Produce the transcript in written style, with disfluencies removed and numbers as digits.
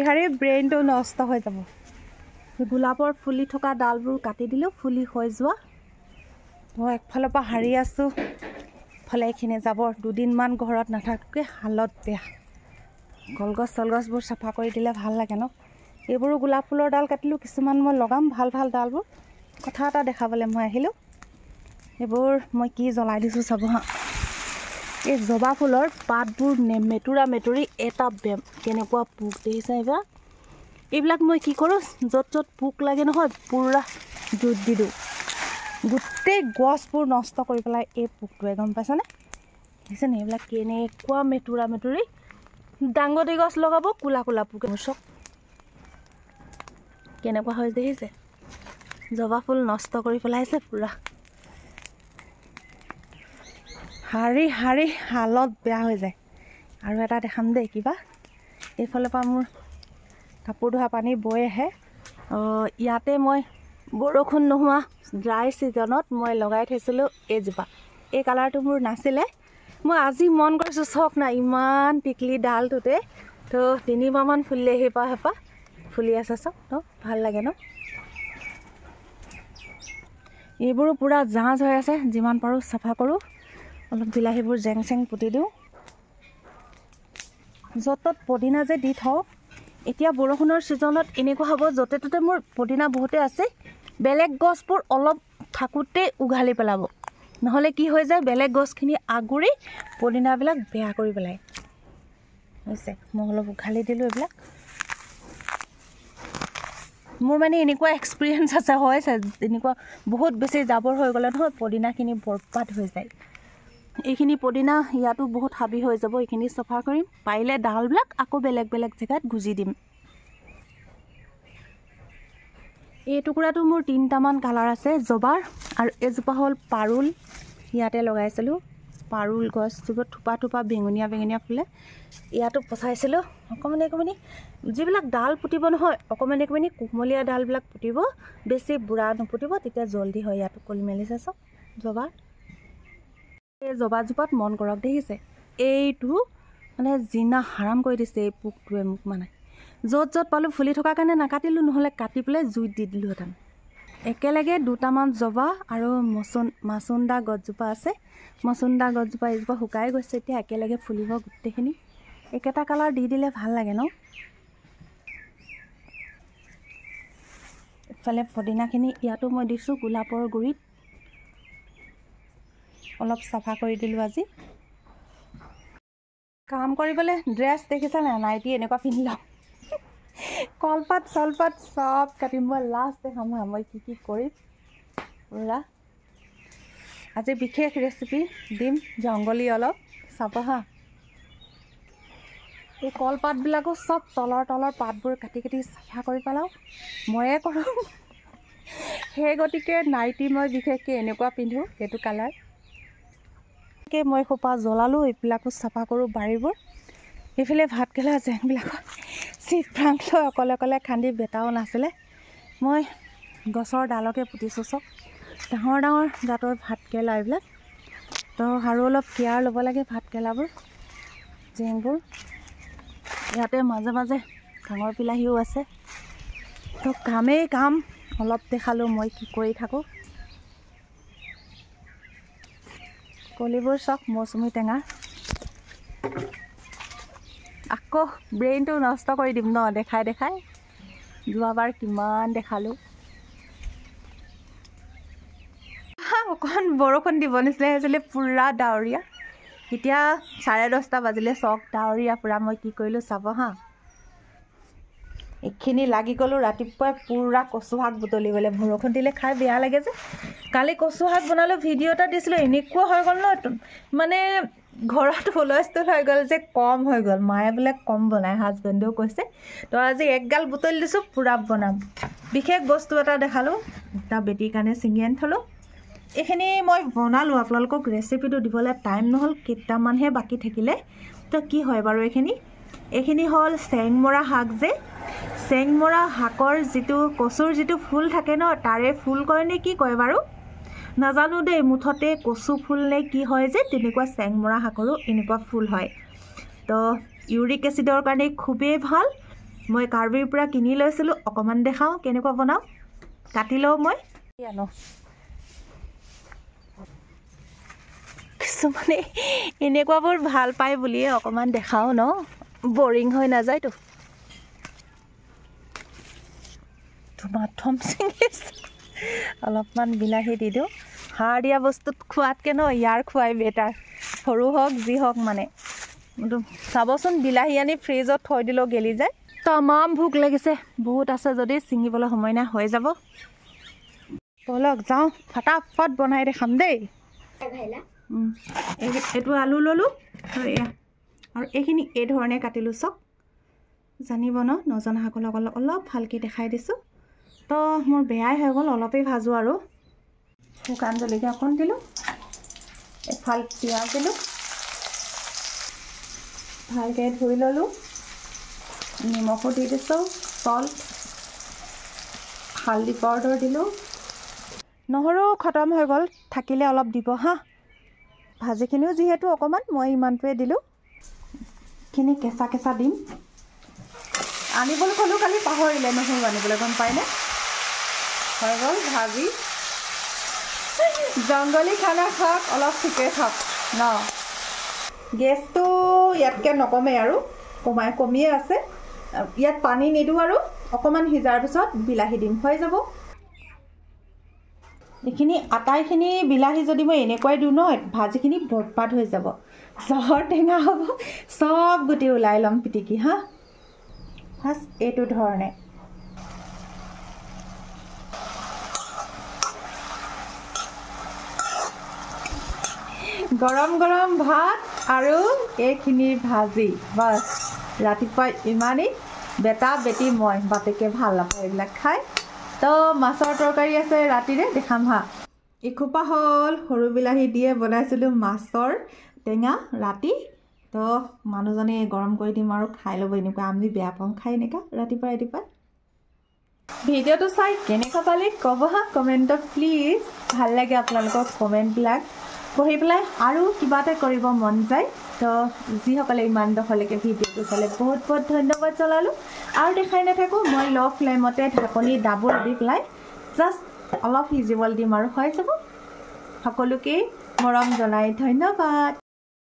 হাৰি ব্ৰেইনটো নষ্ট হৈ যাব গোলাপৰ ফুলি থকা ডালবোৰ কাটি দিলোঁ ফুলি হৈ যোৱা মই একফালৰ পৰা হাৰি আছোঁ ফলে এইখিনি যাব দুদিনমান ঘৰত নাথাকে হালত বেয়া কলগছ চলগছবোৰ চাফা কৰি দিলে ভাল লাগে ন এইবোৰো গোলাপ ফুলৰ ডাল কাটিলোঁ কিছুমান মই লগাম ভাল ভাল ডালবোৰ কথা এটা দেখাবলৈ মই আহিলোঁ এইবোৰ মই কি জ্বলাই দিছোঁ চাব হা এই জবা ফুলৰ পাতবোৰ মেতুৰা মেতুৰি এটা কেনেকুৱা পোক দেখিছে এইবিলাক মই কি কৰোঁ য'ত য'ত পোক লাগে নহয় পুৰা জুইত দি দিওঁ গোটেই গছবোৰ নষ্ট কৰি পেলাই এই পোকটোৱে গম পাইছানে দেখিছেনে এইবিলাক কেনেকুৱা মেতুৰা মেতুৰি ডাঙতি গছ লগাব কোলা কোলা পোকে চক কেনেকুৱা হৈ দেখিছে জবা ফুল নষ্ট কৰি পেলাইছে পুৰা হাৰি হাৰি হালত বেয়া হৈ যায় আৰু এটা দেখাম দেই কিবা এইফালৰ পৰা মোৰ কাপোৰ ধোৱা পানী বৈ আহে ইয়াতে মই বৰষুণ নোহোৱা ড্ৰাই ছিজনত মই লগাই থৈছিলোঁ এইজোপা এই কালাৰটো মোৰ নাছিলে মই আজি মন কৰিছোঁ চক না ইমান টিকলি ডালটোতে তো 3 মাহমান ফুলিলে হেপা ফুলি আছে চক ন ভাল লাগে ন এইবোৰো পুৰা জাঁজ হৈ আছে যিমান পাৰোঁ চাফা কৰোঁ অলপ বিলাহীবোৰ জেং চেং পুতি দিওঁ য'ত ত'ত পদিনা যে দি থওঁ এতিয়া বৰষুণৰ ছিজনত এনেকুৱা হ'ব য'তে ত'তে মোৰ পদিনা বহুতে আছে বেলেগ গছবোৰ অলপ থাকোঁতে উঘালি পেলাব নহ'লে কি হৈ যায় বেলেগ গছখিনি আগুৰি পদিনাবিলাক বেয়া কৰি পেলায় হৈছে মই অলপ উঘালি দিলোঁ এইবিলাক মোৰ মানে এনেকুৱা এক্সপিৰিয়েঞ্চ আছে হৈছে এনেকুৱা বহুত বেছি জাবৰ হৈ গ'লে নহয় পদিনাখিনি বৰবাদ হৈ যায় এইখিনি পদিনা ইয়াতো বহুত হাবি হৈ যাব এইখিনি চাফা কৰিম পাৰিলে ডালবিলাক আকৌ বেলেগ বেলেগ জেগাত গুজি দিম এই টুকুৰাটো মোৰ 3টামান কালাৰ আছে জবাৰ আৰু এজোপা হ'ল পাৰুল ইয়াতে লগাইছিলোঁ পাৰুল গছজোপা থোপা থোপা বেঙুনীয়া বেঙুনীয়া ফুলে ইয়াতো পচাইছিলোঁ অকণমানি যিবিলাক ডাল পুতিব নহয় অকণমানি কুমলীয়া ডালবিলাক পুতিব বেছি বুঢ়া নুপুতিব তেতিয়া জল্দি হয় ইয়াতো কলি মেলিছে চব জবা এই জবাজোপাত মন কৰক দেখিছে এইটো মানে জিনা হাৰাম কৰি দিছে এই পোকটোৱে মোক মানে য'ত য'ত পালোঁ ফুলি থকাৰ কাৰণে নাকাটিলোঁ নহ'লে কাটি পেলাই জুইত দি দিলোঁহেঁতেন একেলগে 2টামান জবা আৰু মাচুন্দা গছজোপা আছে মাচুন্দা গছজোপা এইজোপা শুকাই গৈছে এতিয়া একেলগে ফুলিব গোটেইখিনি একেটা কালাৰ দি দিলে ভাল লাগে ন ইফালে পদিনাখিনি ইয়াতো মই দিছোঁ গোলাপৰ গুৰিত অলপ চাফা কৰি দিলোঁ আজি কাম কৰিবলৈ ড্ৰেছ দেখিছানে নাইটি এনেকুৱা পিন্ধি লওঁ কলপাত চলপাত চব কাটিম মই লাষ্ট দেখাম হা মই কি কৰিম পুৰা আজি বিশেষ ৰেচিপি দিম জংগলী অলপ চাব হা এই কলপাতবিলাকো চব তলৰ পাতবোৰ কাটি চাফা কৰি পেলাওঁ ময়ে কৰোঁ সেই গতিকে নাইটি মই বিশেষকৈ এনেকুৱা পিন্ধোঁ সেইটো কালাৰ মই খোপা জ্বলালোঁ এইবিলাকো চাফা কৰোঁ বাৰীবোৰ এইফালে ভাতকেৰেলা জেংবিলাকত চিট ফ্ৰাংক লৈ অকলে খান্দি বেটাও নাছিলে মই গছৰ ডালকে পুতিছোঁ চব ডাঙৰ জাতৰ ভাতকেৰেলা এইবিলাক তো আৰু অলপ কেয়াৰ ল'ব লাগে ভাতকেৰেলাবোৰ জেংবোৰ ইয়াতে মাজে মাজে ডাঙৰ বিলাহীও আছে তো কামেই কাম অলপ দেখালোঁ মই কি কৰি থাকোঁ কলিবোৰ চক মৌচুমী টেঙা আকৌ ব্ৰেইনটো নষ্ট কৰি দিম ন দেখাই যোৱাবাৰ কিমান দেখালোঁ অকণ বৰষুণ দিব নিচিনা হৈছিলে পুৰা ডাৱৰীয়া এতিয়া 10:30 বাজিলে চক ডাৱৰীয়া পুৰা মই কি কৰিলোঁ চাব হা এইখিনি লাগি গ'লোঁ ৰাতিপুৱাই পুৰা কচু শাক বুটলিবলৈ বৰষুণ দিলে খাই বেয়া লাগে যে কালি কচু শাক বনালোঁ ভিডিঅ' এটা দিছিলোঁ এনেকুৱা হৈ গ'ল ন মানে ঘৰত হুলস্থুল হৈ গ'ল যে কম হৈ গ'ল মায়ে বোলে কম বনায় হাজবেণ্ডেও কৈছে তো আজি একগাল বুটলি দিছোঁ পুৰা বনাম বিশেষ বস্তু এটা দেখালোঁ এটা বেটিৰ কাৰণে ছিঙি আনি থলোঁ এইখিনি মই বনালোঁ আপোনালোকক ৰেচিপিটো দিবলৈ টাইম নহ'ল কেইটামানহে বাকী থাকিলে তো কি হয় বাৰু এইখিনি হ'ল চেংমৰা শাক যে চেংমৰা শাকৰ যিটো কচুৰ যিটো ফুল থাকে ন তাৰে ফুল কয় নে কি কয় বাৰু নাজানো দেই মুঠতে কচু ফুল নে কি হয় যে তেনেকুৱা চেংমৰা শাকৰো এনেকুৱা ফুল হয় তো ইউৰিক এচিডৰ কাৰণে খুবেই ভাল মই কাৰ্বিৰ পৰা কিনি লৈছিলোঁ অকণমান দেখাওঁ কেনেকুৱা বনাওঁ কাটি লওঁ মই আনো কিছুমানে এনেকুৱাবোৰ ভাল পায় বুলিয়ে অকণমান দেখাওঁ ন বৰিং হৈ নাযায়তো মাথম চিঙিছে অলপমান বিলাহী দি দিওঁ সাৰ দিয়া বস্তুত খোৱাতকৈ ন ইয়াৰ খোৱাই বেটাৰ সৰু হওক যি হওক মানে চাবচোন বিলাহী আনি ফ্ৰিজত থৈ দিলেও গেলি যায় তামাম ভোক লাগিছে বহুত আছে যদি ছিঙিবলৈ সময় নাই হৈ যাব বলক যাওঁ ফটাফট বনাই দেখাম দেই এইটো আলু ল'লোঁ আৰু এইখিনি এই ধৰণে কাটিলোঁ চব জানিব ন নজনাসকলক অলপ ভালকৈ দেখাই দিছোঁ তো মোৰ বেয়াই হৈ গ'ল অলপেই ভাজোঁ আৰু শুকান জলকীয়া অকণ দিলোঁ এফাল পিঁয়াজ দিলোঁ ভালকৈ ধুই ল'লোঁ নিমখো দি দিছোঁ চল্ট হালধি পাউডাৰ দিলোঁ নহৰু খতম হৈ গ'ল থাকিলে অলপ দিব হা ভাজিখিনিও যিহেতু অকণমান মই ইমানটোৱে দিলোঁ এইখিনি কেঁচা কেঁচা দিম আনিবলৈ ক'লোঁ কালি পাহৰিলে নহৰু আনিবলৈ গম পায়নে হৈ গ'ল ভাজি জংগলী খানা খাওক অলপ ঠিকে খাওক ন গেছটো ইয়াতকৈ নকমে আৰু কমিয়ে আছে ইয়াত পানী নিদিওঁ আৰু অকণমান সিজাৰ পিছত বিলাহী দিম হৈ যাব এইখিনি আটাইখিনি বিলাহী যদি মই এনেকুৱাই দিওঁ ন ভাজিখিনি বৰবাদ হৈ যাব জহৰ টেঙা হ'ব চব গুটি ওলাই ল'ম পিটিকি হা ফাৰ্ষ্ট এইটো ধৰণে গৰম গৰম ভাত আৰু এইখিনি ভাজি বাছ ৰাতিপুৱা ইমানেই বেটা বেটি মই বাপেকে ভাল নাপায় এইবিলাক খাই তো মাছৰ তৰকাৰী আছে ৰাতিৰে দেখাম হা এখোপা হ'ল সৰু বিলাহী দিয়ে বনাইছিলোঁ মাছৰ টেঙা ৰাতি তো মানুহজনে গৰম কৰি দিম আৰু খাই ল'ব এনেকুৱা আমি বেয়া পাওঁ খাই এনেকুৱা ৰাতিপুৱা ভিডিঅ'টো চাই কেনেকুৱা পালে ক'ব হা কমেণ্টত প্লিজ ভাল লাগে আপোনালোকৰ কমেণ্টবিলাক পঢ়ি পেলাই আৰু কিবা এটা কৰিব মন যায় তো যিসকলে ইমান ডখৰলৈকে ভিডিঅ'টো চালে বহুত বহুত ধন্যবাদ জনালোঁ আৰু দেখাই নাথাকোঁ মই ল' ফ্লেমতে ঢাকনি ডাবল দি পেলাই জাষ্ট অলপ সিজিবলৈ দিম আৰু হৈ যাব সকলোকে মৰম জনাই ধন্যবাদ